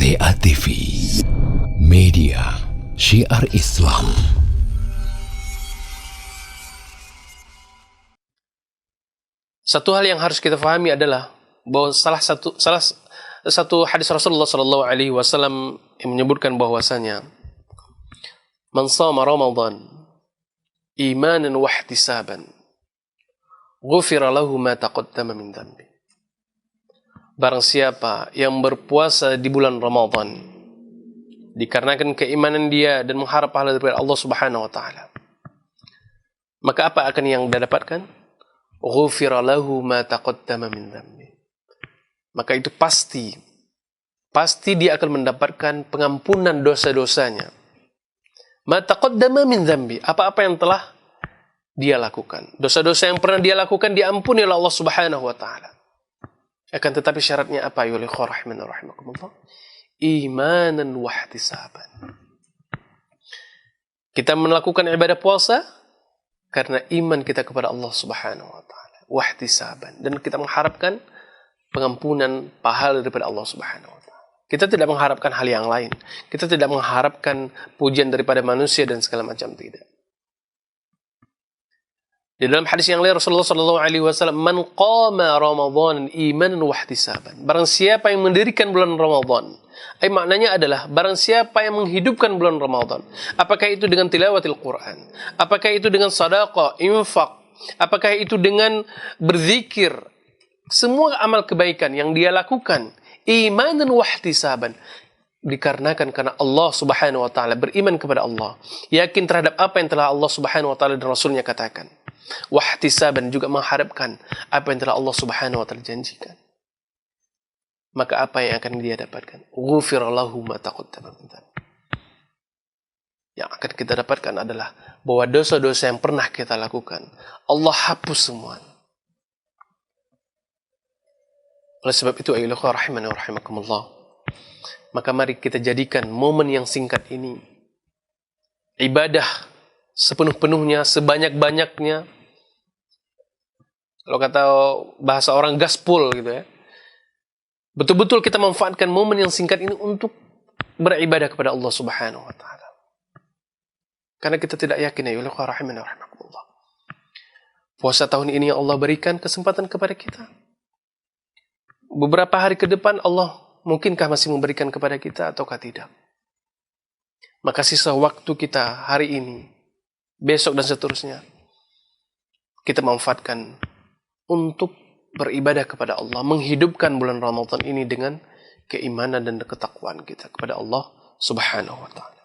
TA TV, media syiar Islam. Satu hal yang harus kita fahami adalah bahwa salah satu hadis Rasulullah sallallahu alaihi wasallam yang menyebutkan bahwasanya man shama Ramadan imanan wa ihtisaban ghufira lahu ma taqaddama min dhanbi. Barang siapa yang berpuasa di bulan Ramadan dikarenakan keimanan dia dan mengharap pahala dari Allah Subhanahu wa taala, maka apa akan yang dia dapatkan? Ghufira lahu ma taqaddama min dhanbi. Maka itu pasti dia akan mendapatkan pengampunan dosa-dosanya. Ma taqaddama min dhanbi, apa-apa yang telah dia lakukan. Dosa-dosa yang pernah dia lakukan diampuni oleh Allah Subhanahu wa taala. Akan tetapi syaratnya apa? Ya rahimakumullah. Imanan wa ihtisaban. Kita melakukan ibadah puasa karena iman kita kepada Allah Subhanahu wa taala. Wa ihtisaban, dan kita mengharapkan pengampunan pahala daripada Allah Subhanahu wa taala. Kita tidak mengharapkan hal yang lain. Kita tidak mengharapkan pujian daripada manusia dan segala macam, tidak. Di dalam hadis yang lain Rasulullah sallallahu alaihi wasallam, man qama Ramadan imanan wa ihtisaban. Barang siapa yang mendirikan bulan Ramadan, maknanya adalah barang siapa yang menghidupkan bulan Ramadan, apakah itu dengan tilawatil Quran, apakah itu dengan sedekah, infak, apakah itu dengan berzikir, semua amal kebaikan yang dia lakukan imanan wa ihtisaban, dikarenakan karena Allah Subhanahu wa taala, beriman kepada Allah, yakin terhadap apa yang telah Allah Subhanahu wa taala dan Rasulnya katakan, wahtisaban, juga mengharapkan apa yang telah Allah Subhanahu wa taala janjikan, maka apa yang akan dia dapatkan? Ghufira lahu ma taqaddama min dhanbi. Yang akan kita dapatkan adalah bahwa dosa-dosa yang pernah kita lakukan Allah hapus semua. Oleh sebab itu ayolah rahimani wa rahimakumullah, maka mari kita jadikan momen yang singkat ini ibadah sepenuh-penuhnya, sebanyak-banyaknya. Kalau kata bahasa orang, gaspol gitu ya. Betul-betul kita manfaatkan momen yang singkat ini untuk beribadah kepada Allah Subhanahu wa taala. Karena kita tidak yakin, ya Allah rahimana rahimakumullah, puasa tahun ini yang Allah berikan kesempatan kepada kita. Beberapa hari ke depan Allah mungkinkah masih memberikan kepada kita ataukah tidak? Maka sisa waktu kita hari ini, besok dan seterusnya, kita manfaatkan untuk beribadah kepada Allah, menghidupkan bulan Ramadan ini dengan keimanan dan ketakwaan kita kepada Allah Subhanahu wa taala.